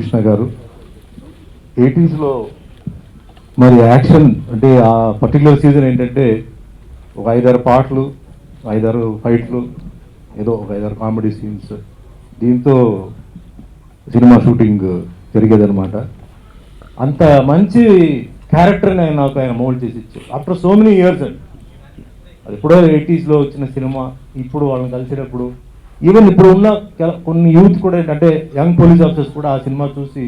కృష్ణ గారు 80s మరి action అంటే ఆ పర్టికులర్ సీజన్ ఏంటంటే ఒక 5-6 పాటలు, 5-6 ఫైట్లు, ఏదో ఒక 5-6 కామెడీ సీన్స్, దీంతో సినిమా షూటింగ్ జరిగేదనమాట. అంత మంచి క్యారెక్టర్ని ఆయన మోల్డ్ చేసి ఇచ్చారు ఆఫ్టర్ సో మెనీ ఇయర్స్ అండి. అది ఎప్పుడో 80s వచ్చిన సినిమా ఇప్పుడు వాళ్ళని కలిసినప్పుడు, ఈవెన్ ఇప్పుడు ఉన్న కొన్ని యూత్ కూడా ఏంటంటే యంగ్ పోలీస్ ఆఫీసర్స్ కూడా ఆ సినిమా చూసి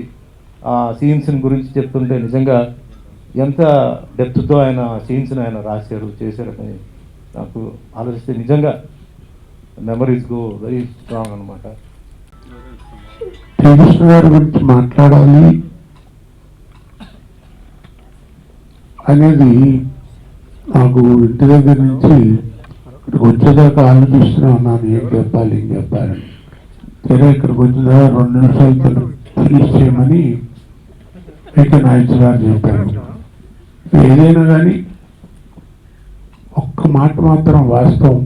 ఆ సీన్స్ గురించి చెప్తుంటే నిజంగా ఎంత డెప్త్తో ఆయన సీన్స్ని ఆయన చేశారని నాకు ఆలోచిస్తే నిజంగా మెమరీస్ గో వెరీ స్ట్రాంగ్ అనమాట. కృష్ణ గారి గురించి మాట్లాడాలి అనేది నాకు ఇంటి దగ్గర నుంచి ఇక్కడికి వచ్చేదాకా ఆలోచిస్తూనే ఉన్నాను, ఏం చెప్పాలని. సరే ఇక్కడికి వచ్చేదాకా 2 నిమిషాలు ఫినిష్ చేయమని నాయక్ గారు చెప్పారు. ఏదైనా కానీ ఒక్క మాట మాత్రం వాస్తవం,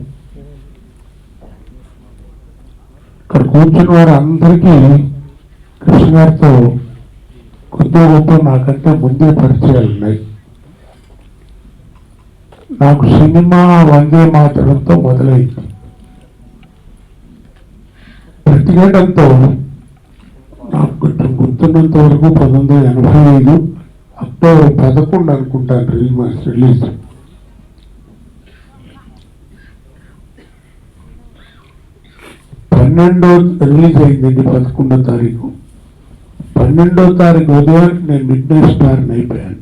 ఇక్కడ కూర్చున్న వారు అందరికీ కృష్ణ గారితో కొద్దిగా గొప్ప నాకంటే ముందే పరిచయాలు ఉన్నాయి. నాకు సినిమా వందే మాతరంతో మొదలైంది. ప్రతిఘటనతో నాకు కొంచెం గుర్తున్నంత వరకు 1985 అక్టోబర్ 11 అనుకుంటాను రిలీజ్. రిలీజ్ అయిందండి 11వ తారీఖు. 12వ తారీఖు ఉదయానికి నేను మిడ్ నైట్ స్టార్ని అయిపోయాను.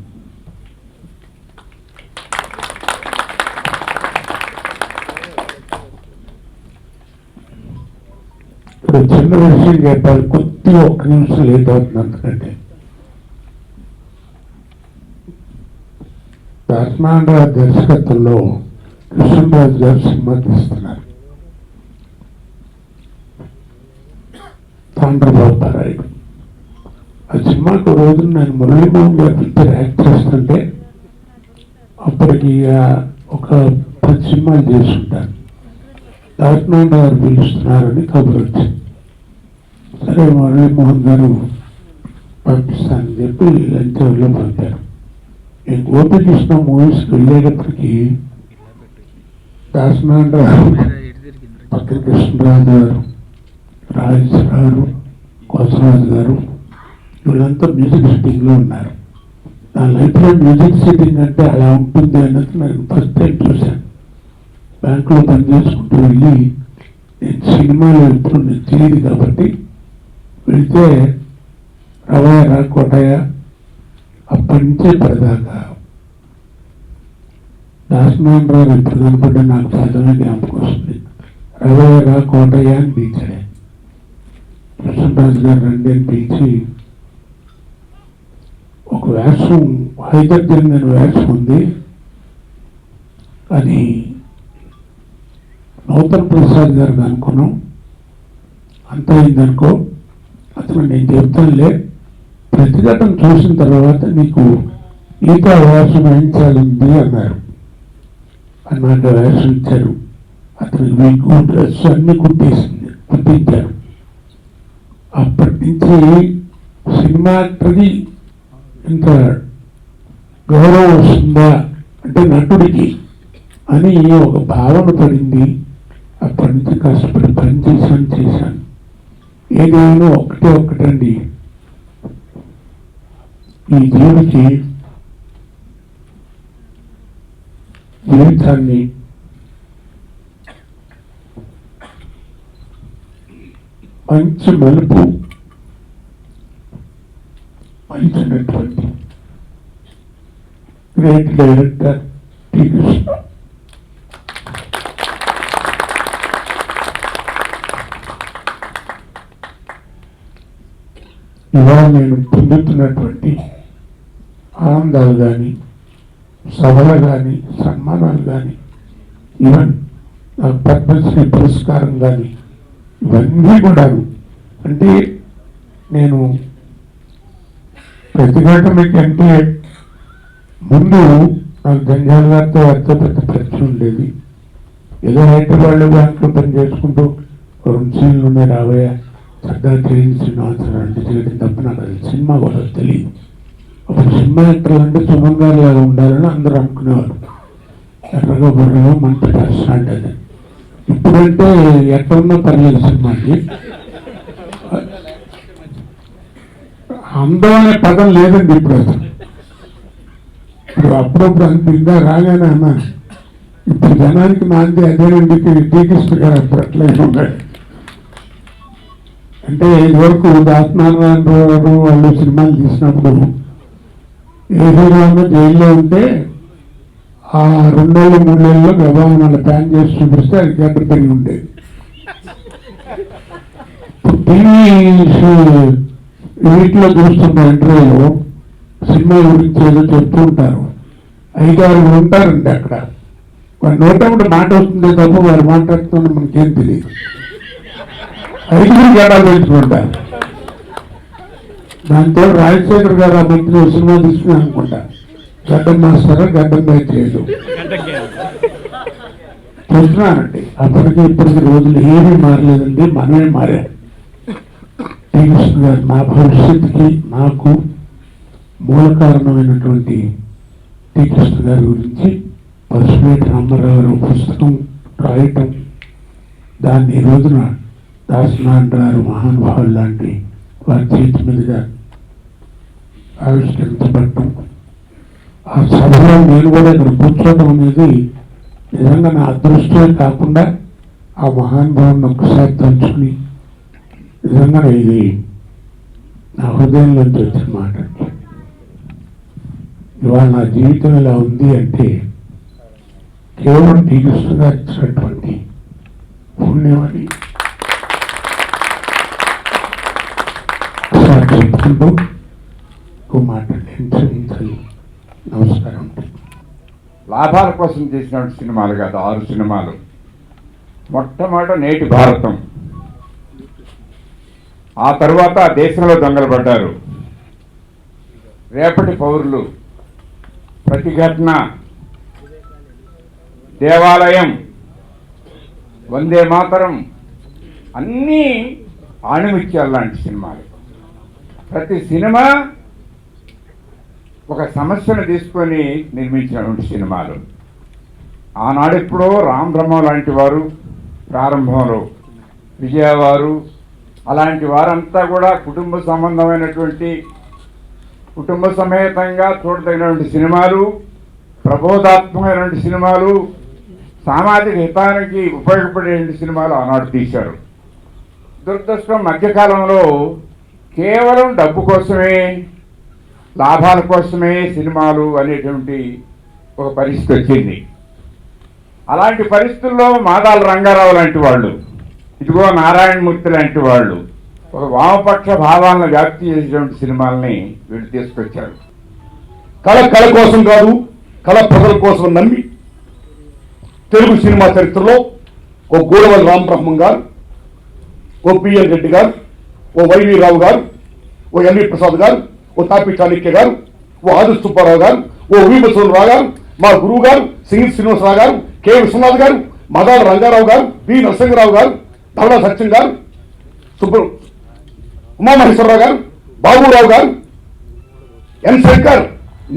ఇప్పుడు చిన్న విషయం చెప్పాలి, కొద్దిగా 1 నిమిషం లేట్ అవుతుంది. అంతకంటే రత్నాంధ్ర దర్శకత్వంలో కృష్ణరాజు గారు సినిమా తీస్తున్నారు, తాండ్రబాబు. ఆ సినిమాకు రోజు నేను మురళీమోహన్ గారి పిక్చర్ యాక్ట్ చేస్తుంటే అప్పటికి ఒక 10 సినిమాలు చేస్తుంటాను. రత్నాంధ్ర గారు పిలుస్తున్నారని కబురు వచ్చింది. సరే మురళీమోహన్ గారు పంపిస్తానని చెప్పి లంచ్ అవర్లో పంపారు. నేను గోపికృష్ణ మూవీస్కి వెళ్ళేటప్పటికీ రత్నాంధ్ర గారు, పక్కన కృష్ణరాజు గారు, రాజేశ్వర గారు, కోసరాజు గారు, వీళ్ళంతా మ్యూజిక్ సిట్టింగ్లో ఉన్నారు. నా లైఫ్లో మ్యూజిక్ సిట్టింగ్ అంటే అలా ఉంటుంది అన్నది నేను ఫస్ట్ టైం చూశాను. బ్యాంకులో పనిచేసుకుంటూ వెళ్ళి నేను సినిమాలో ఎప్పుడు నేను తెలియదు కాబట్టి వెళితే రవయ్య కోటయ్య అప్పటి నుంచే పడదాకా దాసనారాయణరావు ఎప్పుడు కనపడ్డా నాకు సహజంగా జ్ఞాపకం వస్తుంది. రవయ్య కోటయ్య అని పిలిచాడు. కృష్ణరాజు గారు రండి అని పిలిచి ఒక వేషం హైదరాబాద్ వేషం ఉంది, అది నూతన్ ప్రసాద్ గారికి అనుకున్నాం. అంత అయిందనుకో, అతను నేను చెప్తానులే, ప్రతిఘటన చూసిన తర్వాత నీకు ఈత వేషం వేయించాలంది అన్నారు. అన్నాక వేషం ఇచ్చారు. అతనికి మీకు డ్రెస్ అన్ని కుట్టించారు. అప్పటి నుంచి సినిమా యాక్టర్కి ఇంత గౌరవం వస్తుందా అంటే నటుడికి అని ఒక భావన పడింది. అప్పటి నుంచి కష్టపడి చేశాను. ఏదైనా ఒకటండి, ఈ జీవితాన్ని మంచి మలుపు మంచినటువంటి గ్రేట్ డైరెక్టర్ టి. కృష్ణ. ఇవాళ నేను పొందుతున్నటువంటి ఆనందాలు కానీ, సభలు కానీ, సన్మానాలు కానీ, ఈవెన్ పద్మశ్రీ పురస్కారం కానీ, ఇవన్నీ కూడా అంటే నేను ప్రతిఘటనకి అంటే ముందు నాకు జంజాల గారితో ఎంతో పెద్ద పరిచయం ఉండేది. ఏదో హైదరాబాద్లో బ్యాంకులో పని చేసుకుంటూ 2 సీన్లు ఉన్నాయి రాబోయే సర్దార్ చేయించి శ్రీనివాసరావు అంటే చేయడం తప్ప నాకు అది సినిమా కూడా తెలియదు. అప్పుడు సినిమా యాక్టర్లు అంటే సుమన్ గారు లాగా ఉండాలని అందరూ అనుకునేవారు. ఎర్రగా బుర్రగా మంచి పర్సనాలిటీ అది. ఇప్పుడంటే ఎక్కడున్నా పర్లేదు సినిమాకి. అందం అనే పదం లేదండి ఇప్పుడు అసలు. ఇప్పుడు అప్పుడప్పుడు ఇంకా రాగానే అన్నాను, ఇప్పుడు జనానికి నాంది అదేనండి శ్రీకృష్ణ గారు అప్పుడు అట్లయినా ఉన్నాడు. అంటే ఇదివరకు దాసనారాయణరావు గారు వాళ్ళు సినిమాలు తీసినప్పుడు ఏ హీరోలో జైల్లో ఉంటే ఆ 2 ఏళ్ళు 3 ఏళ్ళలో గబాన్ వాళ్ళ ప్యాన్ చేసి చూపిస్తే అది గడ్డ పెరిగి ఉండేది. వీటిలో చూస్తున్న ఇంటర్వ్యూలో సినిమా గురించి ఏదో చెప్తూ ఉంటారు. 5-6 ఉంటారండి అక్కడ. వారి నోటప్పుడు మాట వస్తుందే తప్ప వారు మాట్లాడుతున్న మనకేం తెలియదు. 5 గడ్డాలు పెంచుకుంటారు. దాంతో రాజశేఖర్ గారు ఆ మంత్రి సినిమా తీసుకుని అనుకుంటా గడ్డం మాస్తారా గడ్డం బ్యాచ్ చేయదు చూస్తున్నానండి. అప్పటికి ఇప్పటికి రోజులు ఏమీ మారలేదండి, మనమే మారారు. శ్రీకృష్ణ గారు నా భవిష్యత్తుకి నాకు మూల కారణమైనటువంటి శ్రీకృష్ణ గారి గురించి పసుపేటి రామారావు గారు పుస్తకం రాయటం, దాన్ని ఈ రోజున దాసనారాయణరావు మహానుభావులు లాంటి వారి చేతి మీదుగా ఆవిష్కరించబడటం, ఆ సభలో నేను కూడా ఇక్కడ కూర్చోవడం అనేది నిజంగా నా అదృష్టమే కాకుండా ఆ మహానుభావుని ఒక్కసారి తలుచుకుని నిజంగా ఇది నా హృదయంలోంచి వచ్చిన మాట. ఇవాళ నా జీవితం ఇలా ఉంది అంటే కేవలం శ్రీకృష్ణ గారు ఇచ్చినటువంటి పుణ్యమని చెప్పుకుంటూ మాట్లాడి నమస్కారం. లాభాల కోసం చేసినటువంటి సినిమాలు కాదు 6 సినిమాలు. మొట్టమొదట నేటి భారతం, ఆ తర్వాత దేశంలో దొంగలు పడ్డారు, రేపటి పౌరులు, ప్రతిఘటన, దేవాలయం, వందే మాతరం, అన్నీ ఆణిముత్యాలు లాంటి సినిమాలు. ప్రతి సినిమా ఒక సమస్యను తీసుకొని నిర్మించినటువంటి సినిమాలు. ఆనాడు ఎప్పుడో రామ్ బ్రహ్మ లాంటి వారు ప్రారంభంలో, విజయవారు అలాంటి వారంతా కూడా కుటుంబ సంబంధమైనటువంటి కుటుంబ సమేతంగా చూడదగినటువంటి సినిమాలు, ప్రబోధాత్మకమైనటువంటి సినిమాలు, సామాజిక హితానికి ఉపయోగపడేటువంటి సినిమాలు ఆనాడు తీశారు. దురదృష్టం మధ్యకాలంలో కేవలం డబ్బు కోసమే, లాభాల కోసమే సినిమాలు అనేటువంటి ఒక పరిస్థితి వచ్చింది. అలాంటి పరిస్థితుల్లో మాదాల రంగారావు లాంటి వాళ్ళు, ఇదిగో నారాయణమూర్తి లాంటి వాళ్ళు ఒక వామపక్ష భావాలను వ్యాప్తి చేసేటువంటి సినిమాలని వీళ్ళు తీసుకొచ్చారు. కళ కోసం కాదు, కళ ప్రజల కోసం నమ్మి తెలుగు సినిమా చరిత్రలో ఓ గూడవల్లి రామబ్రహ్మం గారు, ఓ బిఎన్ రెడ్డి గారు, ఓ వైవి రావు గారు, ఓ ఎన్వి ప్రసాద్ గారు, ఓ తాపి చాణక్య గారు, ఓ ఆది సుబ్బారావు గారు, ఓ వీమసోనరావు గారు, మా గురువు గారు సింగిల్ శ్రీనివాసరావు గారు, కె విశ్వనాథ్ గారు, మదాల రంగారావు గారు, బి నరసింహరావు గారు, ధవళ సత్యం గారు, ఉమామహేశ్వరరావు గారు, బాబురావు గారు, ఎన్ శంకర్,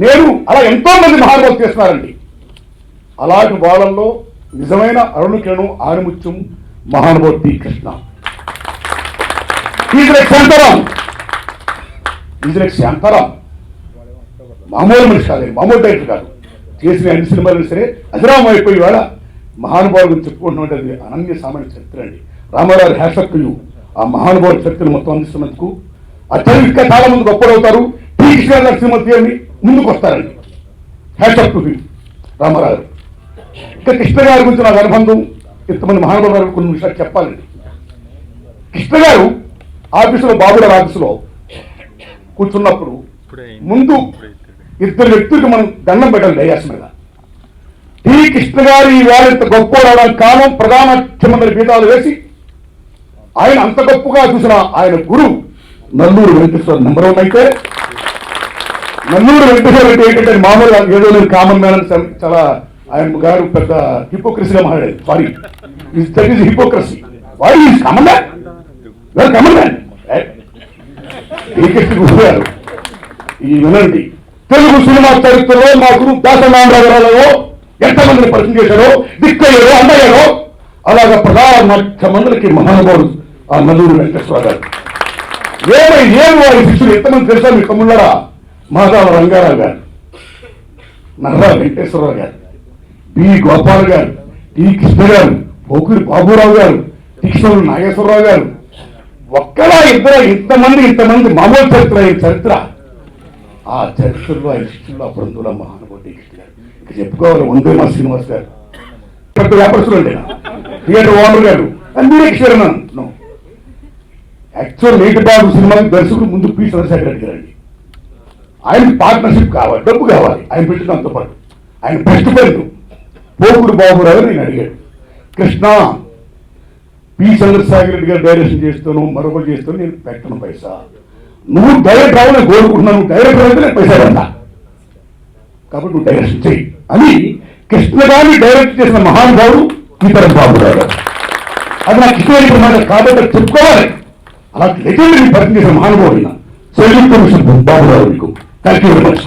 నేను, అలా ఎంతో మంది మహానుభావులు చేస్తున్నారండి. అలాంటి వాళ్ళల్లో నిజమైన అరుణకిరణం ఆనిముత్యం మహానుభావు టి కృష్ణ. శాంతారాం మామూలు మనిషి కాదు, మామూలు డైరెక్టర్ కాదు. చేసిన అన్ని సినిమాలు సరే అజరామం అయిపోయి వేళ మహానుభావుల గురించి చెప్పుకుంటున్నట్టు అది అనన్య సామాన్య చరిత్ర అండి. రామారావు హ్యాషక్యు ఆ మహానుభావుల చరిత్రను మొత్తం అందిస్తున్నందుకు అత్యంత ఇంకా చాలా మంది గొప్పడవుతారు. టి కృష్ణ గారి సినిమా తీయని ముందుకు వస్తారండి. హ్యాషక్యు రామారావు. ఇంకా కృష్ణ గారి గురించి నాకు అనుబంధం, ఇంతమంది మహానుభావుల గారు కొన్ని విషయాలు చెప్పాలండి. కృష్ణ గారు ఆఫీసులో, బాబురావు ఆఫీసులో కూర్చున్నప్పుడు ముందు 2 వ్యక్తులకు మనం దండం పెట్టాలి డయాస్ మీద. టి కృష్ణ గారు ఈవేళ ఇంత గొప్ప రావడానికి కారణం ప్రధాన ముఖ్యమంత్రి గీతాలు వేసి ఆయన అంత గొప్పగా చూసిన ఆయన గురువు నల్లూరు వెంకటేశ్వర నెంబర్ 1 అయితే, నల్లూరు వెంకటేశ్వర అంటే ఏంటంటే మామూలుగా ఏదో నేను కామన్ మ్యాన్ అని చాలా ఆయన గారు పెద్ద హిపోక్రసీగా మాట్లాడారు. Sorry, hypocrisy. వాడు ఈ కామన్ మ్యాన్ శ్రీకృష్ణ గురు గారు ఇది వినండి. తెలుగు సినిమా చరిత్రలో మా గురు దాసనారాయణరావులో ఎంతమందిని పరిచయం చేశారో, దిక్కయ్యారో, అన్నయ్యారో, అలాగా 16 మందికి మహానుభావుడు ఆ నల్లూరు వెంకటేశ్వర గారు. ఏమి వారి శిష్యులు ఎంతమంది తెలుసా మీ తమ్ముళ్ళరా? మాధవ రంగారావు గారు, నర్రా వెంకటేశ్వరరావు గారు, బి గోపాల్ గారు, టి కృష్ణ గారు, పోకురి బాబురావు గారు, తీక్షణులు నాగేశ్వరరావు గారు, ఒక్కలా ఇద్దరు ఇంతమంది మామూలు చరిత్ర. ఆ చరిత్రలో ఆయన శిష్యుల్లో అప్పుడు మహానుభావుడు టి కృష్ణ గారు. ఇక చెప్పుకోవాలి వందే మా శ్రీనివాస్ గారు, పెద్ద వ్యాపారస్తులు అండి, థియేటర్ ఓనర్ గారు, అన్నీ కిషోరన్నాను. యాక్చువల్ నీటిబాబు సినిమాకి దర్శకుడు ముందు పి చంద్రశేఖర్ రెడ్డి గారండి. ఆయనకి పార్ట్నర్షిప్ కావాలి, డబ్బు కావాలి. ఆయన పెట్టిన దాంతో పాటు ఆయన బెస్ట్ ఫ్రెండ్ పోకురు బాబురావు నేను అడిగాడు, కృష్ణ పి చంద్రశేఖర్ రెడ్డి గారు డైరెక్షన్ చేస్తాను, మరొకటి చేస్తాను, నేను పెట్టను పైసా. నువ్వు డైరెక్టర్ అవ్వాలని కోరుకుంటున్నాను, నువ్వు డైరెక్టర్ అయితే నేను పైసా పెడతా, కాబట్టి నువ్వు డైరెక్షన్ చెయ్యి అని కృష్ణ గారిని డైరెక్ట్ చేసిన మహానుభావుడు ఈతర బాబురావు గారు. అది నాకు ఇష్టమైన మాట కాబట్టి చెప్పుకోవాలి. అలా లెజెండ్ ని పరిచయం చేసిన మహానుభావుడు సెల్యూట్ బాబురావు నీకు. Thank you very much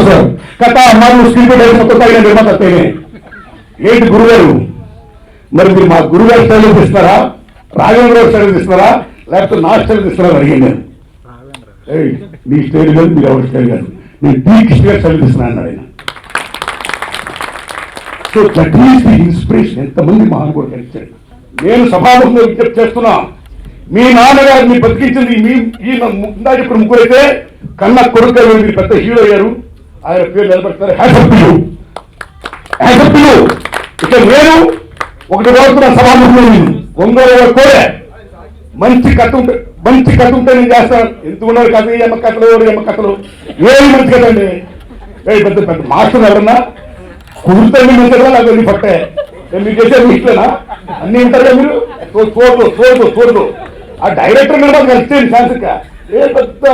sir. కథ అమ్మాయి స్క్రీన్ మొత్తం నిర్మాత ఏంటి గురుగారు, మరి మీరు మా గురుగారు స్టైల్ ఇస్తున్నారా, రాఘవేంద్రరావు స్టైల్ ఇస్తున్నారా, లేకపోతే నా స్టైల్ ఇస్తున్నారా అడిగాను నేను. మీ స్టైల్ కాదు, మీరు ఎవరి స్టైల్ కాదు, నేను డి కృష్ణ గారు స్టైల్ ఇస్తున్నా అన్నాడు ఆయన. So that is the inspiration. ఎంతమంది మహానుభావులు కలిచారు. నేను సభాముఖంగా విజ్ఞప్తి చేస్తున్నా, మీ నాన్నగారు మీ బతికించింది ఇందా ఇప్పుడు ముగ్గురైతే కన్నా కొడుకు మీరు పెద్ద హీరో అయ్యారు, ఆయన పేరు నిలబెడతారు. హ్యాపీలు ఇక నేను ఒకటి రోజున సభాముఖంలో ఒంగోలు కోరే మంచి కథ ఉంటే నేను చేస్తాను. ఎందుకున్నారు కథ, ఎమ్మ కథలు ఏమి మంచి కథ అండి. పెద్ద పెద్ద మాస్టర్ ఎవరన్నా కుదురుతండి మంచి కదా, నాకు వెళ్ళి పట్టే మీరు చేసేది ఇట్లేనా అన్ని ఉంటారుగా మీరు. చూడదు ఆ డైరెక్టర్ మీద మాకు కలిస్తే శాంతిక ఏ పెద్ద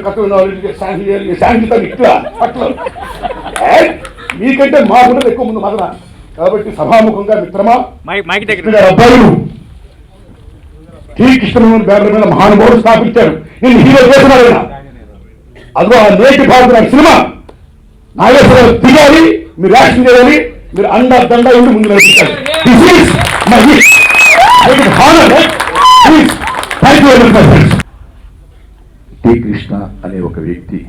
కథ శాంతితాను ఇట్లా పట్ల మీకంటే మా కూడా ఎక్కువ ముందు మదన. కాబట్టి సభాముఖంగా మిత్రమా అబ్బాయిలు టి కృష్ణ గారి మీద మహానుభావుడు స్థాపించారు. నేను హీరో చేస్తున్నాడు. అదిగో ఆ నేటి భారత సినిమా నాగేశ్వరరావు దిగాలి, మీరు యాక్షన్ చేయాలి, మీరు దండ ఉండి ముందు నడిపించాలి. టి కృష్ణ అనే ఒక వ్యక్తి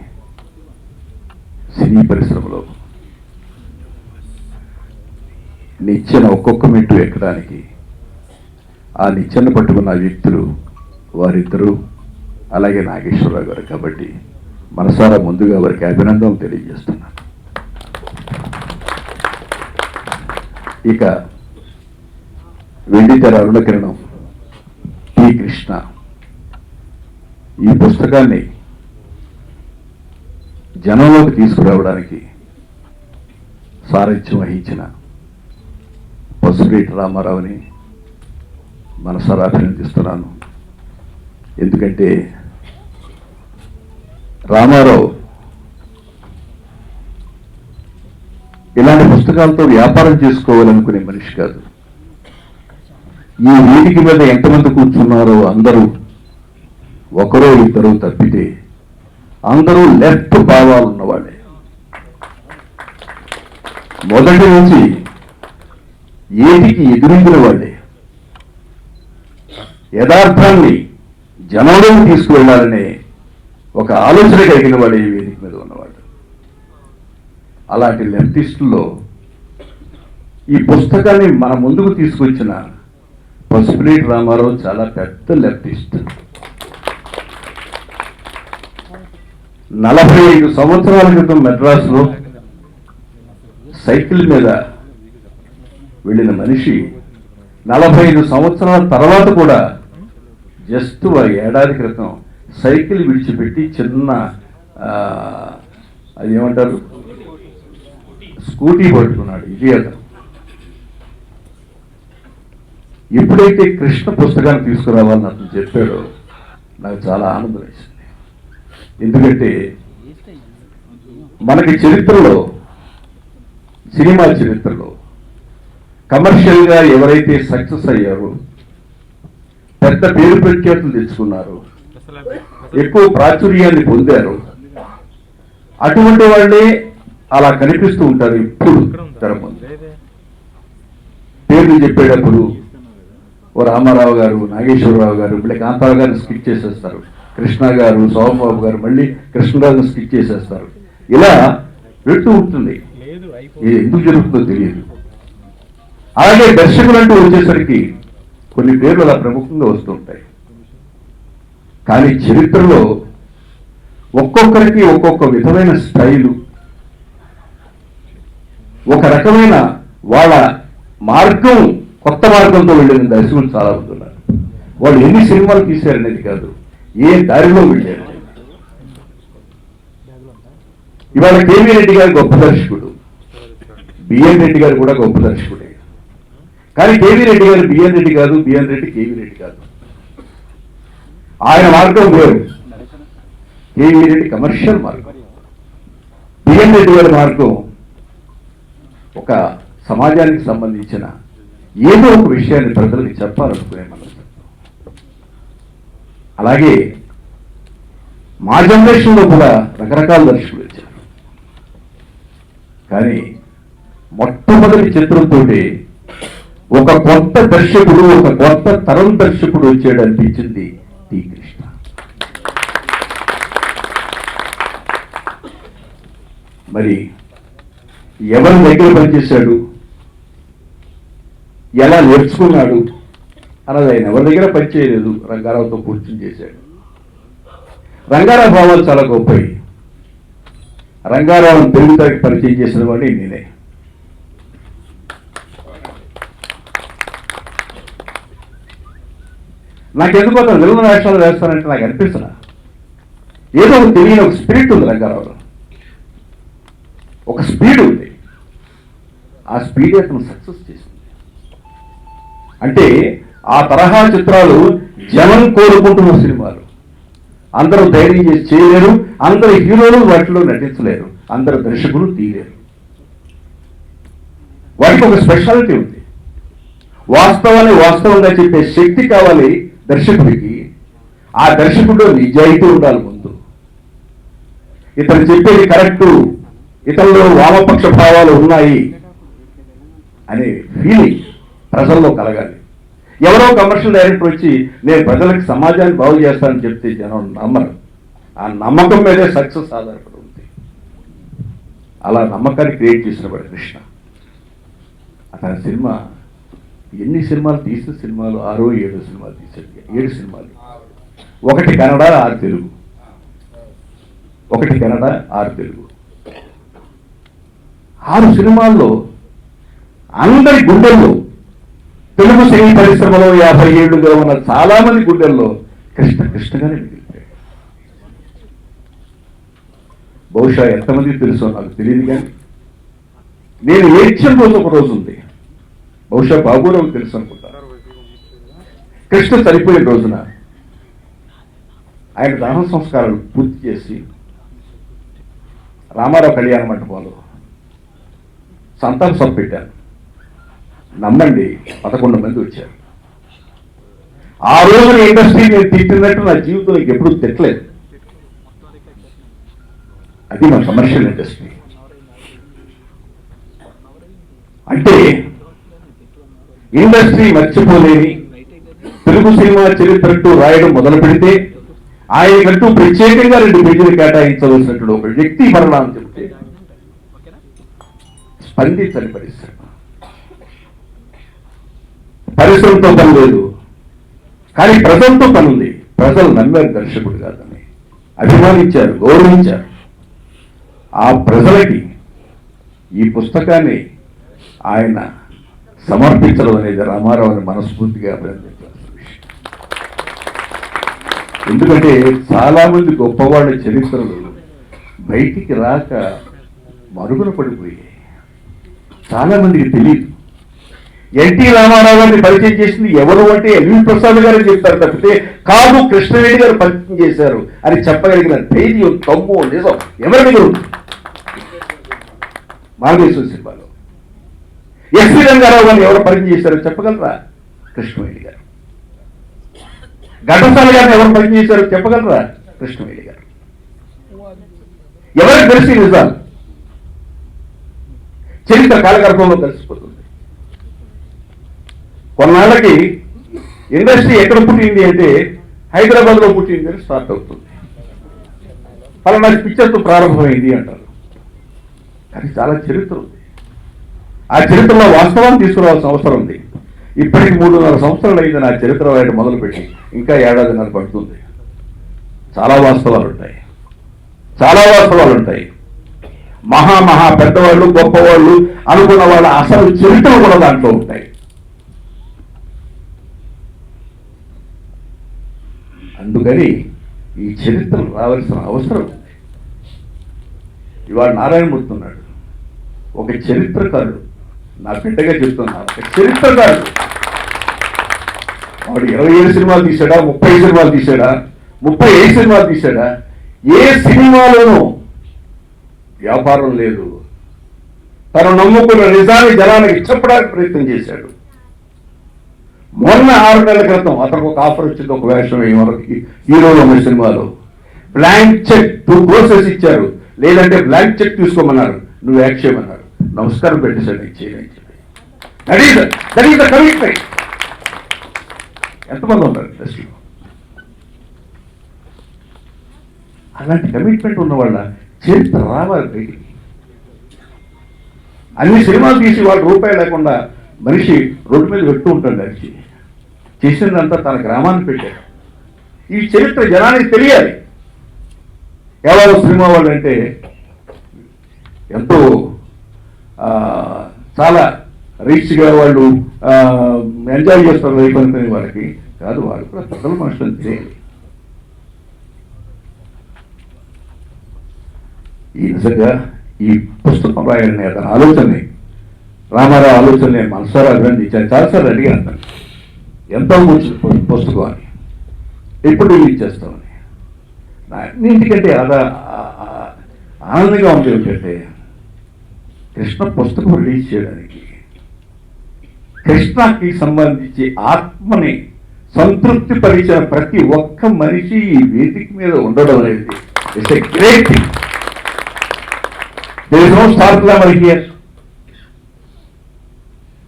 సినీ పరిశ్రమలో నిచ్చెన ఒక్కొక్క మెట్టు ఎక్కడానికి ఆ నిచ్చెన పట్టుకున్న వ్యక్తులు వారిద్దరూ, అలాగే నాగేశ్వరరావు గారు. కాబట్టి మనసారా ముందుగా వారికి అభినందనలు తెలియజేస్తున్నాను. ఇక వెండితెర అరుణకిరణం టి కృష్ణ ఈ పుస్తకాన్ని జనంలోకి తీసుకురావడానికి సారథ్యం వహించిన పసుపులేటి రామారావుని మనసారా అభినందిస్తున్నాను. ఎందుకంటే రామారావు ఇలాంటి పుస్తకాలతో వ్యాపారం చేసుకోవాలనుకునే మనిషి కాదు. ఈ వేదిక మీద ఎంతమంది కూర్చున్నారో అందరూ ఒకరో ఇద్దరు తప్పితే అందరూ లెఫ్ట్ భావాలు ఉన్నవాళ్ళే. మొదటి నుంచి ఏటికి ఎదురించిన వాళ్ళే. యథార్థాన్ని జనంలోకి తీసుకువెళ్ళాలనే ఒక ఆలోచన కలిగిన వాడే ఈ వేదిక మీద ఉన్నవాడు. అలాంటి లెఫ్టిస్టుల్లో ఈ పుస్తకాన్ని మన ముందుకు తీసుకొచ్చిన పసుపులేటి రామారావు చాలా పెద్ద లెఫ్టిస్ట్. 45 సంవత్సరాల క్రితం మెడ్రాస్లో సైకిల్ మీద వెళ్ళిన మనిషి 45 సంవత్సరాల తర్వాత కూడా జస్ట్ ఏడాది క్రితం సైకిల్ విడిచిపెట్టి చిన్న అది ఏమంటారు స్కూటీ పట్టుకున్నాడు. ఇది అతను ఎప్పుడైతే కృష్ణ పుస్తకాన్ని తీసుకురావాలని అతను చెప్పాడో నాకు చాలా ఆనందం వేసింది. ఎందుకంటే మనకి చరిత్రలో, సినిమా చరిత్రలో కమర్షియల్గా ఎవరైతే సక్సెస్ అయ్యారో పెద్ద పేరు ప్రఖ్యాతులు తెచ్చుకున్నారు, ఎక్కువ ప్రాచుర్యాన్ని పొందారు. అటువంటి వాళ్ళే అలా కనిపిస్తూ ఉంటారు ఇప్పుడు తెర ముందు. పేర్లు చెప్పేటప్పుడు ఓ రామారావు గారు, నాగేశ్వరరావు గారు, మళ్ళీ కాంతారావు గారిని స్కిప్ చేసేస్తారు, కృష్ణ గారు, సోమబాబు గారు మళ్ళీ కృష్ణరాజుని స్కిప్ చేసేస్తారు. ఇలా వెళ్తూ ఉంటుంది. ఇది ఎందుకు జరుగుతుందో తెలియదు. అలాగే దర్శకులు అంటూ వచ్చేసరికి కొన్ని పేర్లు అలా ప్రముఖంగా వస్తూ ఉంటాయి. కానీ చరిత్రలో ఒక్కొక్కరికి ఒక్కొక్క విధమైన స్టైలు, ఒక రకమైన వాళ్ళ మార్గం, కొత్త మార్గంతో వెళ్ళిన దర్శకులు చాలా మంది ఉన్నారు. వాళ్ళు ఎన్ని సినిమాలు తీశారనేది కాదు, ఏ దారిలో వెళ్ళారు. ఇవాళ కేవీ రెడ్డి గారు గొప్ప దర్శకుడు, బిఎన్ రెడ్డి గారు కూడా గొప్ప దర్శకుడే. కానీ కేవీ రెడ్డి గారు బిఎన్ రెడ్డి కాదు, బిఎన్ రెడ్డి కేవీ రెడ్డి కాదు. ఆయన మార్గం వేరు. కేవీ రెడ్డి కమర్షియల్ మార్గం, బిఎన్ రెడ్డి గారి మార్గం ఒక సమాజానికి సంబంధించిన ఏదో ఒక విషయాన్ని ప్రజలకు చెప్పాలనుకునే మనసు. అలాగే మా జనరేషన్లో కూడా రకరకాల దర్శకులు వచ్చారు. కానీ మొట్టమొదటి చిత్రంతో ఒక కొత్త దర్శకుడు, ఒక కొత్త తరం దర్శకుడు వచ్చాడు అనిపించింది టి కృష్ణ. మరి ఎవరి దగ్గర పనిచేశాడు, ఎలా నేర్చుకున్నాడు అన్నది ఆయన ఎవరి దగ్గర పనిచేయలేదు, రంగారావుతో కూర్చుని చేశాడు. రంగారావు భావాలు చాలా గొప్పవి. రంగారావును తెలుగుతాకి పరిచయం చేసిన వాడిని నేనే. నాకెందుకు అతను విలువ వేషాలు వేస్తానంటే నాకు అనిపిస్తున్నా, ఏదో ఒక తెలియని ఒక స్పిరిట్ ఉంది రంగారావులో, ఒక స్పీడ్ ఉంది. ఆ స్పీడ్ అతను సక్సెస్ చేసింది. అంటే ఆ తరహా చిత్రాలు జనం కోరుకుంటున్న సినిమాలు. అందరూ ధైర్యం చేసి చేయలేరు, అందరు హీరోలు వాటిలో నటించలేరు, అందరు దర్శకులు తీయలేరు. వాటికి ఒక స్పెషాలిటీ ఉంది. వాస్తవాన్ని వాస్తవంగా చెప్పే శక్తి కావాలి దర్శకుడికి. ఆ దర్శకుడు నిజాయితీ ఉండాలి ముందు. ఇతను చెప్పేది కరెక్టు, ఇతరులో వామపక్ష భావాలు ఉన్నాయి అనే ఫీలింగ్ ప్రజల్లో కలగాలి. ఎవరో కమర్షియల్ డైరెక్టర్ వచ్చి నేను ప్రజలకు సమాజాన్ని బాగు చేస్తానని చెప్తే జనం నమ్మరు. ఆ నమ్మకం మీదే సక్సెస్ ఆధారపడి ఉంది. అలా నమ్మకాన్ని క్రియేట్ చేసిన వాడు కృష్ణ. అతని సినిమా ఎన్ని సినిమాలు తీసిన సినిమాలు 6-7 సినిమాలు తీసాడు. 7 సినిమాలు, 1 కన్నడ 6 తెలుగు, 1 కన్నడ 6 తెలుగు. 6 సినిమాల్లో అందరి గుండెల్లో, తెలుగు సినీ పరిశ్రమలో 50 ఏళ్లుగా ఉన్న చాలా మంది గుండెల్లో కృష్ణ కృష్ణగానే మిగిలిపోయాడు. బహుశా ఎంతమందికి తెలుసో నాకు తెలియదు, కానీ నేను ఏడ్చిన రోజు ఒక రోజు ఉంది. బహుశా బాబురావు తెలుసు అనుకుంటా. కృష్ణ చనిపోయిన రోజున ఆయన దహన సంస్కారాలు పూర్తి చేసి రామారావు కళ్యాణ మంటపంలో సంతాప సభ పెట్టాను. నమ్మండి, 11 మంది వచ్చారు. ఆ రోజున ఇండస్ట్రీ నేను తిట్టినట్టు నా జీవితంలో ఎప్పుడూ తిట్టలేదు. అది మన కమర్షియల్ ఇండస్ట్రీ అంటే. ఇండస్ట్రీ మర్చిపోలేని తెలుగు సినిమా చరిత్రతో రాయడం మొదలు పెడితే ఆయనకంటూ ప్రత్యేకంగా 2 పేజీలు కేటాయించవలసినటువంటి ఒక వ్యక్తి మరణం చెబితే స్పందించని పరిశ్రమ. పరిశ్రమతో పని లేదు, కానీ ప్రజలతో పని ఉంది. ప్రజలు నమ్మారు దర్శకుడు కాదని, అభిమానించారు, గౌరవించారు. ఆ ప్రజలకి ఈ పుస్తకాన్ని ఆయన సమర్పించడం అనేది రామారావుని మనస్ఫూర్తిగా అభినందించాల్సిన విషయం. ఎందుకంటే చాలా మంది గొప్పవాళ్ళ చరిత్రలు బయటికి రాక మరుగున పడిపోయాయి. చాలా మందికి తెలియదు. ఎన్టీ రామారావు గారిని పరిచయం చేసింది ఎవరు అంటే ఎల్వి ప్రసాద్ గారు చెప్తారు తప్పితే కాదు కృష్ణవేణి గారు పరిచయం చేశారు అని చెప్పగలిగిన ధైర్యం, తమ్ము, నిజం ఎవరి దగ్గర ఉంది? మాధవేశ్వర సినిమాలో ఎస్వి రంగారావు గారిని ఎవరు పరిచయం చేశారో చెప్పగలరా? కృష్ణవేణి గారు. ఘంటసాల గారిని ఎవరు పనిచేశారు చెప్పగలరా? కృష్ణవేణి గారు. ఎవరికి తెలిసి నిజాలు? చరిత్ర కాలగర్భంలో కలిసిపోతుంది. కొన్నాళ్ళకి ఇండస్ట్రీ ఎక్కడ పుట్టింది అంటే హైదరాబాద్లో పుట్టింది అని స్టార్ట్ అవుతుంది. పలానా పిక్చర్తో ప్రారంభమైంది అంటారు. కానీ చాలా చరిత్ర ఉంది. ఆ చరిత్రలో వాస్తవాన్ని తీసుకురావాల్సిన అవసరం ఉంది. ఇప్పటికి 3.5 సంవత్సరాలు అయింది నా చరిత్ర రాయడం మొదలుపెట్టి. ఇంకా 1.5 ఏడాది పడుతుంది. చాలా వాస్తవాలు ఉంటాయి. చాలా వాస్తవాలు ఉంటాయి. మహా పెద్దవాళ్ళు, గొప్పవాళ్ళు అనుకున్న వాళ్ళ అసలు చరిత్రలు కూడా దాంట్లో ఉంటాయి. అందుకని ఈ చరిత్రలు రావాల్సిన అవసరం ఉంది. ఇవాళ నారాయణమూర్తి ఉన్నాడు, ఒక చరిత్రకారుడు. నా బిడ్డగా చెప్తున్నా, ఒక చరిత్రకారుడు. వాడు 27 సినిమాలు తీశాడా, 30 సినిమాలు తీశాడా, 35 సినిమాలు తీశాడా? ఏ సినిమాలోనూ వ్యాపారం లేదు. తను నమ్ముకున్న నిజాన్ని జనానికి చెప్పడానికి ప్రయత్నం చేశాడు. మొన్న 6 నెలల క్రితం అతనికి ఒక ఆఫర్ వచ్చింది, ఒక వేషం వరకు హీరోలో ఉన్న సినిమాలో. బ్లాంక్ చెక్ 2 crores ఇచ్చారు. లేదంటే బ్లాంక్ చెక్ తీసుకోమన్నారు, నువ్వు యాక్ట్ చేయమన్నారు. నమస్కారం పెట్టేశాడు, నేను చేయని చెప్పి. That is the commitment. ఎంతమంది ఉన్నారు ఇండస్ట్రీలో అలాంటి కమిట్మెంట్ ఉన్న వాళ్ళ చరిత్ర రావాలి బయటికి. అన్ని సినిమాలు తీసి వాళ్ళు రూపాయి లేకుండా మనిషి రోడ్డు మీద పెడుతూ ఉంటాడు. దానికి చేసిందంతా తన గ్రామాన్ని పెట్టాడు. ఈ చరిత్ర జనానికి తెలియాలి. ఎవరో సినిమా వాళ్ళు అంటే ఎంతో చాలా రీచ్గా వాళ్ళు ఎంజాయ్ చేస్తారు లైఫ్ అనుకునే వాళ్ళకి కాదు. వాళ్ళు కూడా ప్రజల మనుషులను తెలియాలి. ఈ నిజంగా ఈ పుస్తకం రాయాలనే అతని ఆలోచనని, రామారావు ఆలోచన నేను మనసారా అభినందించాను. చాలాసార్లు అడిగాను అతను, ఎంతో మంచి పుస్తకం అని, ఎప్పుడు రిలీజ్ చేస్తామని. అన్నింటికంటే ఆనందంగా ఉంది ఏంటంటే కృష్ణ పుస్తకం రిలీజ్ చేయడానికి కృష్ణకి సంబంధించి ఆత్మని సంతృప్తి పరిచిన ప్రతి ఒక్క మనిషి ఈ వేదిక మీద ఉండడం అనేది it's a great thing. There is no star glamour here.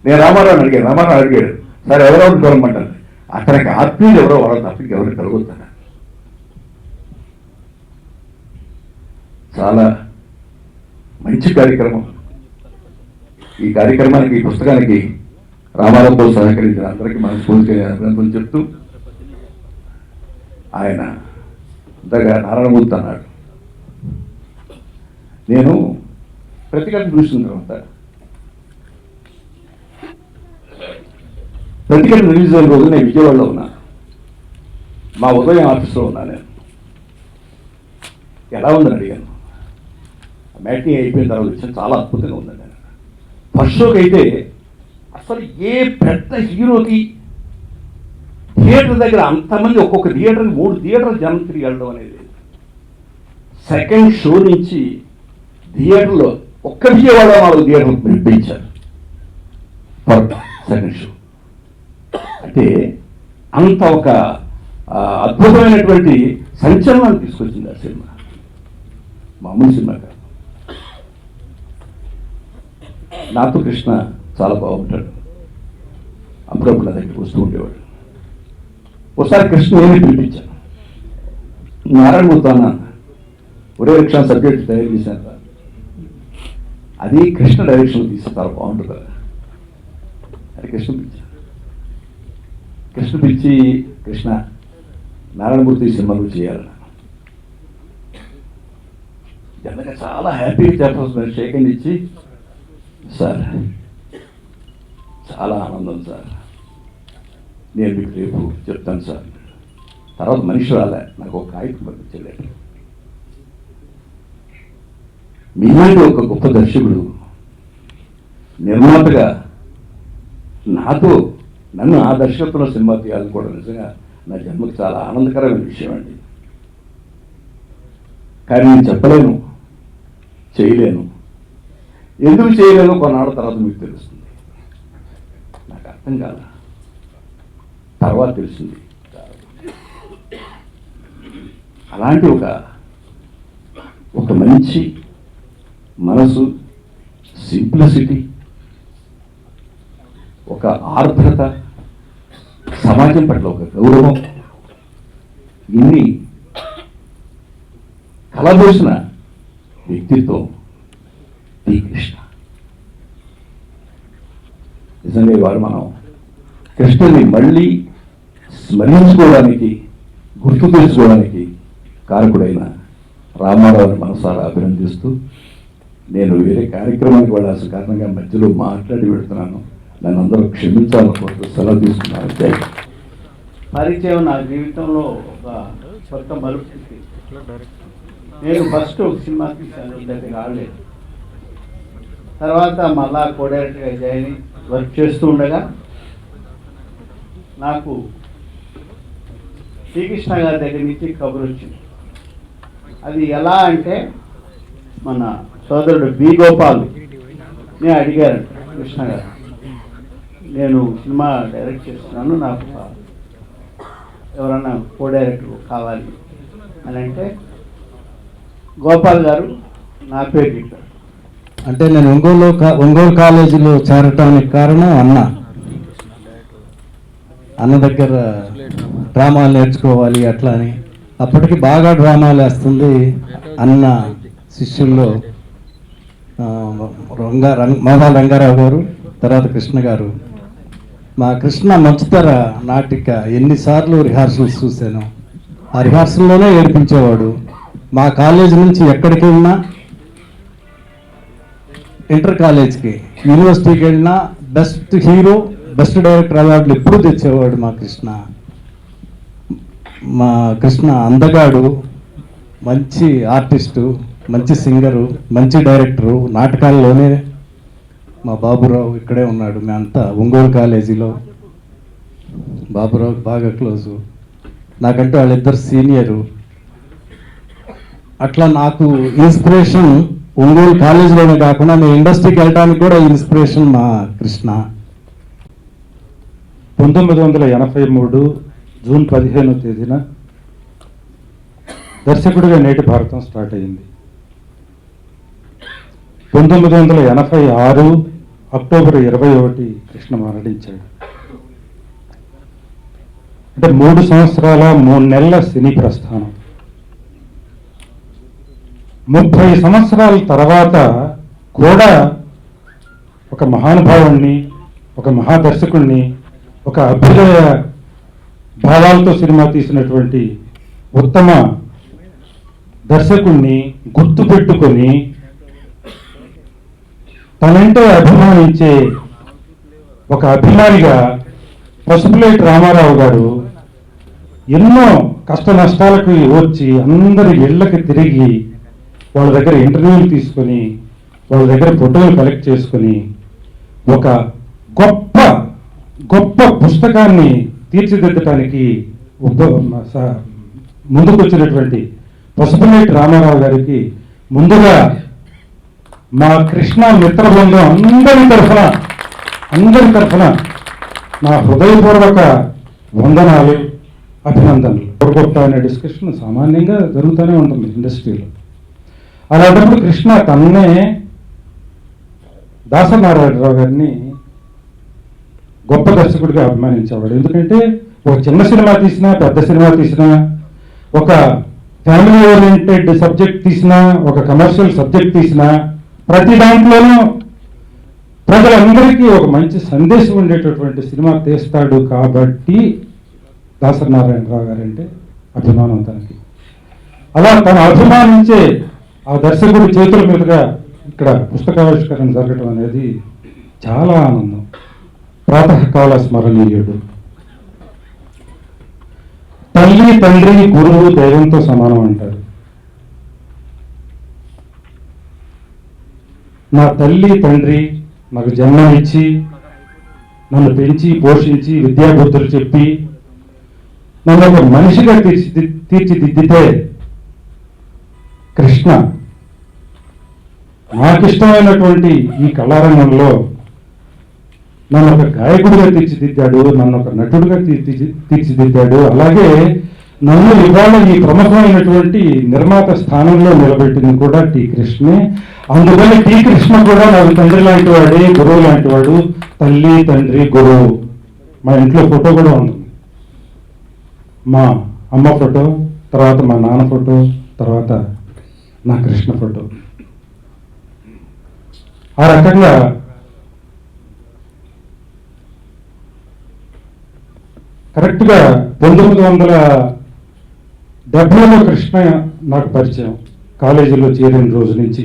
నేను రామారావు అడిగాడు, సార్ ఎవరెవరు కలవమంటారు? అతనికి ఆత్మీయులు ఎవరో వాళ్ళ తప్ప ఎవరు కలుగుతారు. చాలా మంచి కార్యక్రమం. ఈ కార్యక్రమానికి, ఈ పుస్తకానికి రామారావుతో సహకరించిన అందరికీ మనస్ఫూర్తిగా అభినందనలు చెప్తూ, ఆయన ఇంతగా నారాయణమూర్తి అన్నాడు, నేను ప్రతిఘటన చూసిన తర్వాత ప్రతిఘటన రిలీజ్ అయిన రోజు నేను విజయవాడలో ఉన్నా. మా ఉదయం ఆఫీస్లో ఉన్నా. నేను ఎలా ఉందని అడిగాను. మ్యాటింగ్ అయిపోయిన తర్వాత వచ్చాను, చాలా అద్భుతంగా ఉందండి. ఫస్ట్ షోకి అయితే అసలు ఏ పెద్ద హీరోకి థియేటర్ దగ్గర అంతమంది, ఒక్కొక్క థియేటర్కి 3 థియేటర్లు జనం తిరిగి వెళ్ళడం అనేది. సెకండ్ షో నుంచి థియేటర్లో ఒక్క విజయవాడ 4 థియేటర్లు పిలిపించారు ఫర్ సెకండ్ షో. అంటే అంత ఒక అద్భుతమైనటువంటి సంచలనాన్ని తీసుకొచ్చింది ఆ సినిమా. మామూలు సినిమా కాదు. నాతో కృష్ణ చాలా బాగుంటాడు. అప్పుడప్పుడు నా దగ్గరికి వస్తూ ఉండేవాడు. ఒకసారి కృష్ణ ఏమీ పిలిపించాను. నారాయణమూర్తి అన్న ఒరే రిక్షా సబ్జెక్ట్ తయారు చేశాను, అది కృష్ణ డైరెక్షన్ తీస్తే చాలా బాగుంటుంది కదా అది కృష్ణ పిలిచి కృష్ణ నారాయణమూర్తి సినిమాలు చేయాలన్న. జనగా చాలా హ్యాపీగా చెప్పాల్సిన షేక్ హ్యాండ్ ఇచ్చి, సార్ చాలా ఆనందం సార్, నేను మీకు రేపు చెప్తాను సార్. తర్వాత మనిషి రాలే, నాకు ఒక కాగితం పంపించలేదు. మీలాంటి ఒక గొప్ప దర్శకుడు నిర్మాతగా నన్ను ఆ దర్శకత్వంలో సినిమా తీయాలని కూడా నిజంగా నా జన్మకు చాలా ఆనందకరమైన విషయం అండి. కానీ నేను చెప్పలేను, చేయలేను. ఎందుకు చేయలేను కొన్నాళ్ళ తర్వాత మీకు తెలుస్తుంది. నాకు అర్థం కాదు, తర్వాత తెలిసింది. అలాంటి ఒక మంచి మనసు, సింప్లిసిటీ, ఒక ఆర్ద్రత, సమాజం పట్ల ఒక గౌరవం, ఇన్ని కలబోసిన వ్యక్తిత్వం టి. కృష్ణ. నిజంగా ఇవాళ మనం కృష్ణని మళ్ళీ స్మరించుకోవడానికి, గుర్తు తెచ్చుకోవడానికి కారకుడైన రామారావుని మనసారా అభినందిస్తూ, నేను వేరే కార్యక్రమానికి వెళ్ళాల్సిన కారణంగా మధ్యలో మాట్లాడి పెడుతున్నాను. నన్ను అందరూ క్షమించాలనుకుంటూ సెలవు తీసుకున్నాను. జై. పరిచయం నా జీవితంలో ఒక కొత్త మలుపు. నేను ఫస్ట్ ఒక సినిమా తీశాను, దగ్గర ఆడలేదు. తర్వాత మళ్ళా కో డైరెక్టర్గా జాయిన్ వర్క్ చేస్తూ ఉండగా నాకు శ్రీకృష్ణ గారి దగ్గర నుంచి కబురు వచ్చింది. అది ఎలా అంటే, మన సోదరుడు బి. గోపాల్ నేను అడిగారు, కృష్ణ గారు నేను సినిమా డైరెక్ట్ చేస్తున్నాను, నాకు ఎవరన్నా కో డైరెక్టర్ కావాలి అని అంటే, గోపాల్ గారు నా పేరు చెప్పారు. అంటే నేను ఒంగోలు కాలేజీలో చేరటానికి కారణం అన్న దగ్గర డ్రామాలు నేర్చుకోవాలి అట్లా అని. అప్పటికి బాగా డ్రామాలు వేస్తుంది అన్న శిష్యుల్లో మోదాల రంగారావు గారు, తర్వాత కృష్ణ గారు. మా కృష్ణ మంచుతెర నాటిక ఎన్నిసార్లు రిహార్సల్స్ చూశాను. ఆ రిహార్సల్లోనే ఏడిపించేవాడు. మా కాలేజీ నుంచి ఎక్కడికి వెళ్ళినా, ఇంటర్ కాలేజ్కి, యూనివర్సిటీకి వెళ్ళినా బెస్ట్ హీరో, బెస్ట్ డైరెక్టర్ అవార్డులు ఎప్పుడూ తెచ్చేవాడు మా కృష్ణ. మా కృష్ణ అందగాడు, మంచి ఆర్టిస్టు, మంచి సింగరు, మంచి డైరెక్టరు. నాటకాల్లోనే మా బాబురావు ఇక్కడే ఉన్నాడు. మేమంతా ఒంగోలు కాలేజీలో బాబురావు బాగా క్లోజు. నాకంటే వాళ్ళిద్దరు సీనియరు. అట్లా నాకు ఇన్స్పిరేషన్ ఒంగోలు కాలేజీలోనే కాకుండా నేను ఇండస్ట్రీకి వెళ్ళడానికి కూడా ఇన్స్పిరేషన్ మా కృష్ణ. 1983 జూన్ 15వ తేదీన దర్శకుడిగా నేటి భారతం స్టార్ట్ అయింది. 1986 అక్టోబర్ 21 కృష్ణ మరణించాడు. అంటే 3 సంవత్సరాల 3 నెలల సినీ ప్రస్థానం. 30 సంవత్సరాల తర్వాత కూడా ఒక మహానుభావుణ్ణి, ఒక మహాదర్శకుణ్ణి, ఒక అభ్యుదయ భావాలతో సినిమా తీసినటువంటి ఉత్తమ దర్శకుణ్ణి గుర్తుపెట్టుకొని తనంటే అభిమానించే ఒక అభిమానిగా పసుపులేటి రామారావు గారు ఎన్నో కష్ట నష్టాలకు వచ్చి అందరి ఇళ్లకి తిరిగి వాళ్ళ దగ్గర ఇంటర్వ్యూలు తీసుకొని వాళ్ళ దగ్గర ఫోటోలు కలెక్ట్ చేసుకొని ఒక గొప్ప గొప్ప పుస్తకాన్ని తీర్చిదిద్దడానికి ముందుకొచ్చినటువంటి పసుపులేటి రామారావు గారికి ముందుగా మా కృష్ణ మిత్ర బృందం అందరి తరఫున నా హృదయపూర్వక వందనాలు, అభినందనలు. గొప్ప అనే డిస్కషన్ సామాన్యంగా జరుగుతూనే ఉంటుంది ఇండస్ట్రీలో. అలాంటప్పుడు కృష్ణ తన్నే దాసనారాయణరావు గారిని గొప్ప దర్శకుడిగా అభిమానించేవాడు. ఎందుకంటే ఒక చిన్న సినిమా తీసినా, పెద్ద సినిమా తీసినా, ఒక ఫ్యామిలీ ఓరియంటెడ్ సబ్జెక్ట్ తీసినా, ఒక కమర్షియల్ సబ్జెక్ట్ తీసినా, ప్రతి దాంట్లోనూ ప్రజలందరికీ ఒక మంచి సందేశం ఉండేటటువంటి సినిమా తీస్తాడు. కాబట్టి దాసనారాయణరావు గారంటే అభిమానం తనకి. అలా తను అభిమానించే ఆ దర్శకుడి చేతుల మీదుగా ఇక్కడ పుస్తకావిష్కరణ జరగడం అనేది చాలా ఆనందం. ప్రాతకాల స్మరణీయుడు. తల్లి, తండ్రి, గురువు దైవంతో సమానం అంటారు. నా తల్లి, తండ్రి నాకు జన్మనిచ్చి, నన్ను పెంచి, పోషించి, విద్యాబుద్ధులు చెప్పి, నన్ను ఒక మనిషిగా తీర్చిదిద్దితే కృష్ణ. నాకిష్టమైనటువంటి ఈ కళారంగంలో నన్ను ఒక గాయకుడిగా తీర్చిదిద్దాడు, నన్ను ఒక నటుడిగా తీర్చిదిద్దాడు. అలాగే నన్ను ఇవాళ ఈ ప్రముఖమైనటువంటి నిర్మాత స్థానంలో నిలబెట్టింది కూడా టి కృష్ణే. అందుకని టి కృష్ణ కూడా నాకు తండ్రి లాంటి వాడే, గురువు లాంటి వాడు. తల్లి, తండ్రి, గురువు. మా ఇంట్లో ఫోటో కూడా ఉంది. మా అమ్మ ఫోటో, తర్వాత మా నాన్న ఫోటో, తర్వాత నా కృష్ణ ఫోటో. ఆ రకంగా కరెక్ట్గా 1970లో కృష్ణ నాకు పరిచయం కాలేజీలో చేరిన రోజు నుంచి.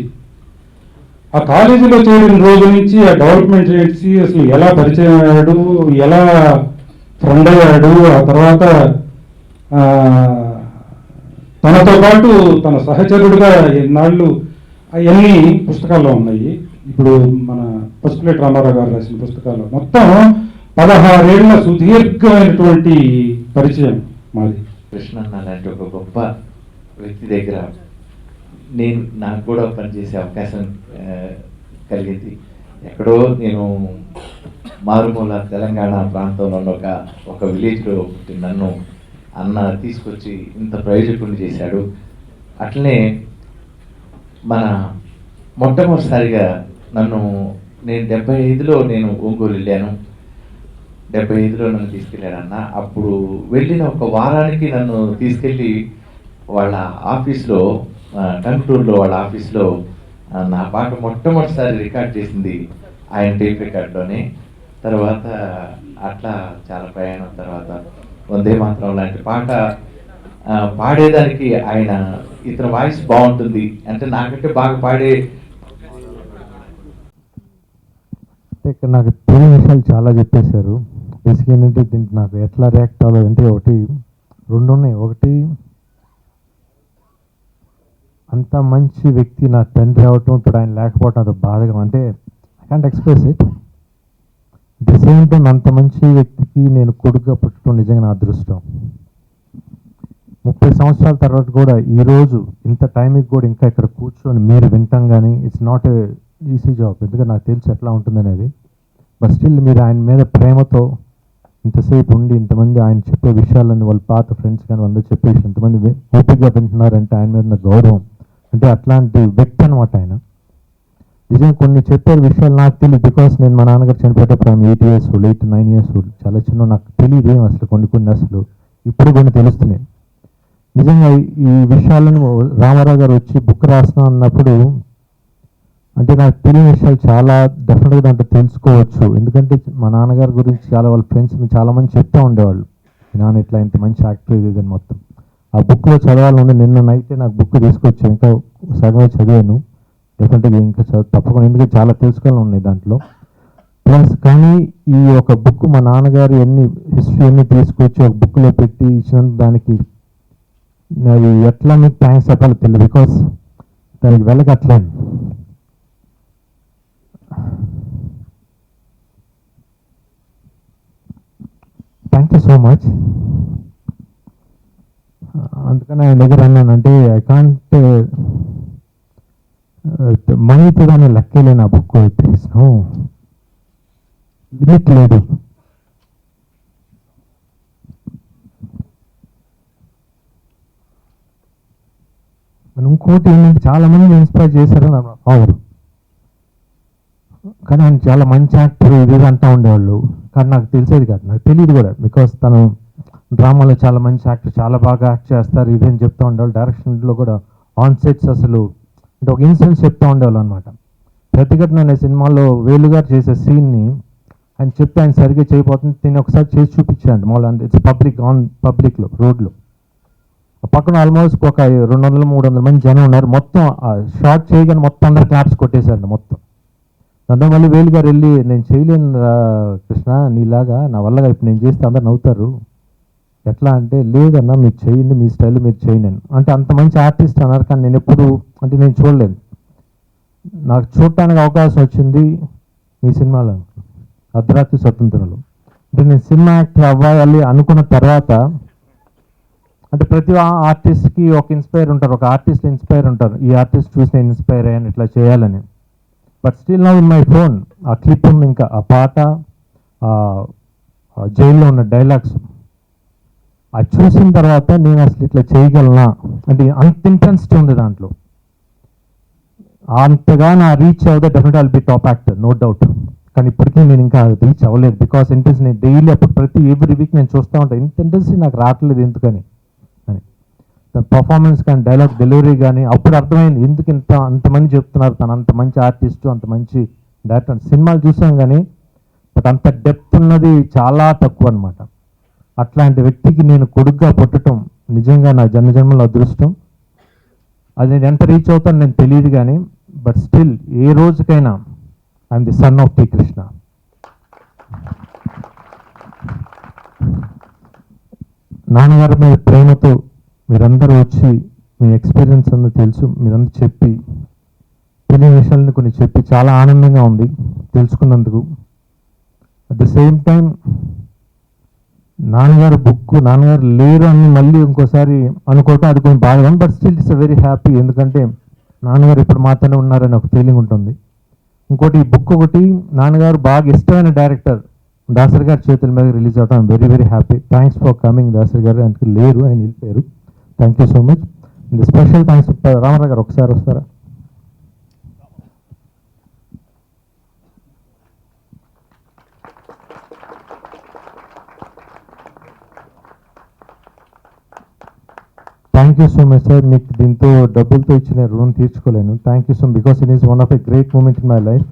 ఆ కాలేజీలో చేరిన రోజు నుంచి ఆ డెవలప్మెంట్ ఏజెన్సీ అసలు ఎలా పరిచయం అయ్యాడు, ఎలా ఫ్రెండ్ అయ్యాడు, ఆ తర్వాత తనతో పాటు తన సహచరుడుగా ఎన్నాళ్ళు అవన్నీ పుస్తకాల్లో ఉన్నాయి. ఇప్పుడు మన పసుపులేటి రామారావు గారు రాసిన పుస్తకాలు మొత్తం 16 ఏళ్ల సుదీర్ఘమైనటువంటి పరిచయం మాది. కృష్ణన్న లాంటి ఒక గొప్ప వ్యక్తి దగ్గర నాకు కూడా పనిచేసే అవకాశం కలిగింది. ఎక్కడో నేను మారుమూల తెలంగాణ ప్రాంతంలో ఉన్న ఒక విలేజ్లో పుట్టి నన్ను అన్న తీసుకొచ్చి ఇంత ప్రయోజకుడిని చేశాడు. అట్లనే మన మొట్టమొదటిసారిగా నేను 75లో నేను ఒంగోలు వెళ్ళాను. 75లో నన్ను తీసుకెళ్ళాడు అన్న. అప్పుడు వెళ్ళిన ఒక వారానికి నన్ను తీసుకెళ్ళి వాళ్ళ ఆఫీస్లో, టంగుటూరులో వాళ్ళ ఆఫీస్లో నా పాట మొట్టమొదటిసారి రికార్డ్ చేసింది ఆయన టేప్ రికార్డ్లోనే. తర్వాత అట్లా చాలా ప్రయాణం, తర్వాత వందే మాత్రం లాంటి పాట పాడేదానికి ఆయన ఇతని వాయిస్ బాగుంటుంది అంటే నాకంటే బాగా పాడే. ఇక్కడ నాకు తెలియని విషయాలు చాలా చెప్పేశారు. బేసిక్ ఏంటంటే దీనికి నాకు ఎట్లా రియాక్ట్ అవ్వాలంటే రెండు ఉన్నాయి. ఒకటి, అంత మంచి వ్యక్తి నా తండ్రి అవటం, ఇప్పుడు ఆయన లేకపోవటం అది బాధగా, అంటే I can't express it. The same time అంత మంచి వ్యక్తికి నేను కొడుకుగా పుట్టడం నిజంగా నా అదృష్టం. 30 సంవత్సరాల తర్వాత కూడా ఈరోజు ఇంత టైంకి కూడా ఇంకా ఇక్కడ కూర్చొని మీరు వింటాం కానీ it's not a easy job. ఎందుకంటే నాకు తెలిసి ఎట్లా ఉంటుందనేది. బట్ స్టిల్ మీరు ఆయన మీద ప్రేమతో ఇంతసేపు ఉండి ఇంతమంది ఆయన చెప్పే విషయాలని వాళ్ళ పాత ఫ్రెండ్స్ కానీ అందరూ చెప్పే విషయం ఇంతమంది ఓపికగా వింటున్నారంటే ఆయన మీద ఉన్న గౌరవం, అంటే అట్లాంటి వ్యక్తి అనమాట ఆయన. నిజంగా కొన్ని చెప్పే విషయాలు నాకు తెలియదు. బికాస్ నేను మా నాన్నగారు చనిపోయేటప్పుడు 8 years old, 8 to 9 years old, చాలా చిన్న, నాకు తెలియదు ఏం అసలు కొన్ని అసలు ఇప్పుడు కొన్ని తెలుస్తున్నాయి. నిజంగా ఈ విషయాలను రామారావు గారు వచ్చి బుక్ రాస్తున్నా అన్నప్పుడు అంటే నాకు తెలియని విషయాలు చాలా డెఫినెట్గా దాంట్లో తెలుసుకోవచ్చు. ఎందుకంటే మా నాన్నగారి గురించి చాలా వాళ్ళ ఫ్రెండ్స్ చాలామంది చెప్తూ ఉండేవాళ్ళు, మీ నాన్న ఇట్లా ఇంత మంచి యాక్టర్ ఇదని. మొత్తం ఆ బుక్లో చదవాలని నిన్న నైటే నాకు బుక్ తీసుకొచ్చాను, ఇంకా సగమే చదివాను. డెఫినెట్గా ఇంకా తప్పకుండా, ఎందుకంటే చాలా తెలుసుకోవాలని ఉన్నాయి దాంట్లో. ప్లస్ కానీ ఈ ఒక బుక్ మా నాన్నగారు హిస్టరీ అన్ని తీసుకొచ్చి ఒక బుక్లో పెట్టి ఇచ్చినందుకు దానికి అది ఎట్లా మీకు థ్యాంక్స్ చెప్పాలో తెలియదు. బికాస్ దానికి వెళ్ళగట్లేను. Thank you so much. అందుకని ఆయన దగ్గర అన్నాను, అంటే ఐ కాంట్ మనీతో కానీ లెక్కలేను. ఆ బుక్ లిమిట్ లేదు. ఇంకోటి ఏంటంటే చాలా మంది ఇన్స్పైర్ చేశారు నా ఫాదర్. కానీ ఆయన చాలా మంచి యాక్టర్ ఇది అంటూ ఉండేవాళ్ళు, కానీ నాకు తెలిసేది కాదు, నాకు తెలియదు కూడా. బికాస్ తను డ్రామాలో చాలా మంచి యాక్టర్, చాలా బాగా యాక్ట్ చేస్తారు ఇదని చెప్తూ ఉండేవాళ్ళు. డైరెక్షన్లో కూడా ఆన్ సెట్స్ అసలు అంటే ఒక ఇన్సిడెంట్స్ చెప్తూ ఉండేవాళ్ళు అనమాట. ప్రతిఘటన అనే సినిమాలో వేలుగారు చేసే సీన్ని ఆయన చెప్తే ఆయన సరిగ్గా చేయబోతుంది, దీన్ని ఒకసారి చేసి చూపించాడు. మామూలు అంటే ఇట్స్ పబ్లిక్లో రోడ్లో పక్కన ఆల్మోస్ట్ ఒక 200-300 మంది జనం ఉన్నారు. మొత్తం షార్ట్ చేయగానే మొత్తం అందరు క్లాప్స్ కొట్టేశారు మొత్తం. దాంతో మళ్ళీ వేలు గారు వెళ్ళి, నేను చేయలేను కృష్ణ నీలాగా, నా వల్లగా ఇప్పుడు నేను చేస్తే అందరు నవ్వుతారు, ఎట్లా అంటే లేదన్నా మీరు చేయండి, మీ స్టైల్ మీరు చేయండి అంటే అంత మంచి ఆర్టిస్ట్ అన్నారు. కానీ నేను ఎప్పుడు అంటే నేను చూడలేదు. నాకు చూడటానికి అవకాశం వచ్చింది మీ సినిమాలో అర్ధరాత్రి స్వతంత్రంలో. అంటే నేను సినిమా యాక్టర్ అవ్వాలి అనుకున్న తర్వాత అంటే ప్రతి ఆర్టిస్ట్కి ఒక ఇన్స్పైర్ ఉంటారు, ఒక ఆర్టిస్ట్ ఇన్స్పైర్ ఉంటారు. ఈ ఆర్టిస్ట్ చూసి నేను ఇన్స్పైర్ అయ్యాను ఇట్లా చేయాలని. But still now in my phone ఆ క్లిప్ ఉంది, ఇంకా ఆ పాట, జైల్లో ఉన్న డైలాగ్స్ అది చూసిన తర్వాత నేను అసలు ఇట్లా చేయగలనా అంటే అంత ఇంటెన్సిటీ ఉంది దాంట్లో. అంతగా నా రీచ్ అవుతే definite I'll be top actor, no doubt. కానీ ఇప్పటికీ నేను ఇంకా రీచ్ అవ్వలేదు. బికాస్ ఇంట్రెస్ట్ నేను డైలీ అప్పుడు ఎవ్రీ వీక్ నేను చూస్తూ ఉంటాను, ఇంత ఇంట్రెస్ట్ నాకు రావట్లేదు ఎందుకని అని. పర్ఫార్మెన్స్ కానీ డైలాగ్ డెలివరీ కానీ అప్పుడు అర్థమైంది ఎందుకు అంతమంది చెప్తున్నారు తను అంత మంచి ఆర్టిస్టు, అంత మంచి డైరెక్టర్. సినిమాలు చూసాం కానీ బట్ అంత డెప్త్ ఉన్నది చాలా తక్కువ అనమాట. అట్లాంటి వ్యక్తికి నేను కొడుకుగా పుట్టడం నిజంగా నా జన్మజన్మల అదృష్టం. అది నేను ఎంత రీచ్ అవుతాను నేను తెలియదు కానీ బట్ స్టిల్ ఏ రోజుకైనా I'm the son of T Krishna. నాన్నగారి మీద ప్రేమతో మీరందరూ వచ్చి మీ ఎక్స్పీరియన్స్ అంతా తెలుసు, మీరందరూ చెప్పి తెలియని విషయాలను కొన్ని చెప్పి చాలా ఆనందంగా ఉంది తెలుసుకున్నందుకు. అట్ ద సేమ్ టైం నాన్నగారు బుక్ నాన్నగారు లేరు అని మళ్ళీ ఇంకోసారి అనుకోవటం అది కొంచెం బాగా ఉంది. But still it's very happy, ఎందుకంటే నాన్నగారు ఇప్పుడు మాతోనే ఉన్నారని ఒక ఫీలింగ్ ఉంటుంది. ఇంకోటి ఈ బుక్ ఒకటి నాన్నగారు బాగా ఇష్టమైన డైరెక్టర్ దాసరి గారి చేతుల మీద రిలీజ్ అవడం very very happy. Thanks for coming Dasari garu, అంటే లేరు ఆయన వెళ్ళిపోయారు. Thank you so much. Special thanks Ramarao garu, ఒకసారి వస్తారా? Thank you so much sir. మీకు దీంతో డబ్బులతో ఇచ్చిన రుణం తీర్చుకోలేను. Thank you so much because it is one of a great moment in my life.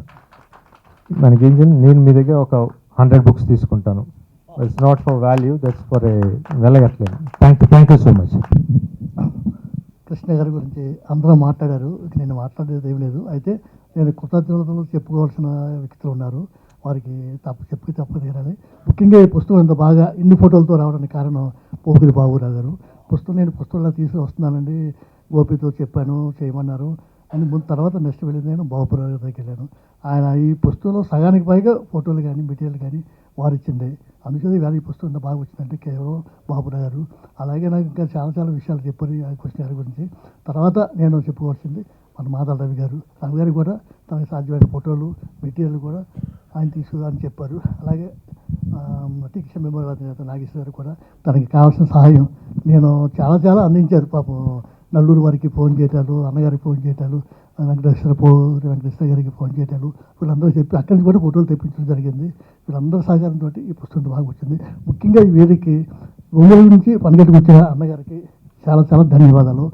మనకేం చేయాలి, నేను మీ దగ్గర ఒక 100 బుక్స్ తీసుకుంటాను. It's not for value, that's for a వెళ్ళగట్లేదు. Thank you so much. Krishna garu గురించి అందరూ మాట్లాడారు, నేను మాట్లాడేది ఏం లేదు. అయితే నేను కృతజ్ఞతలు చెప్పుకోవాల్సిన వ్యక్తులు ఉన్నారు, వారికి తప్పు తీరాలి. ముఖ్యంగా ఈ పుస్తకం ఇంత బాగా ఇన్ని ఫోటోలతో రావడానికి కారణం పోకిరి బాబురావు గారు. నేను పుస్తకంలో తీసుకు వస్తున్నానండి, గోపితో చెప్పాను చేయమన్నారు అని ముందు తర్వాత నెక్స్ట్ వెళ్ళింది నేను బాబురావు గారి దగ్గరికి వెళ్ళాను. ఆయన ఈ పుస్తకంలో సగానికి పైగా ఫోటోలు కానీ మెటీరియల్ కానీ వారు ఇచ్చింది. అందుకని వేళ ఈ పుస్తకం ఇంత బాగా వచ్చిందంటే కేవలం బాబురావు గారు. అలాగే నాకు ఇంకా చాలా విషయాలు చెప్పారు ఆ కృష్ణ గారి గురించి. తర్వాత నేను చెప్పుకోవాల్సింది మన మాధవ రవి గారు కూడా తనకు సాధ్యమైన ఫోటోలు మెటీరియల్ కూడా ఆయన తీసుకుని చెప్పారు. అలాగే టీచర్ మెంబర్ నాగేశ్వర గారు కూడా తనకి కావాల్సిన సహాయం నేను చాలా అందించారు. పాపం నల్లూరు వారికి ఫోన్ చేయటాలు, అన్నగారికి ఫోన్ చేయటాలు, వెంకటేశ్వర గారికి ఫోన్ చేయటాలు, వీళ్ళందరూ చెప్పి అక్కడి నుంచి కూడా ఫోటోలు తెప్పించడం జరిగింది. వీళ్ళందరూ సహకారంతో ఈ పుస్తకం బాగా వచ్చింది. ముఖ్యంగా ఈ వేదికకి ఒంగోలు నుంచి పనిగట్టుకు వచ్చిన అన్నగారికి చాలా ధన్యవాదాలు.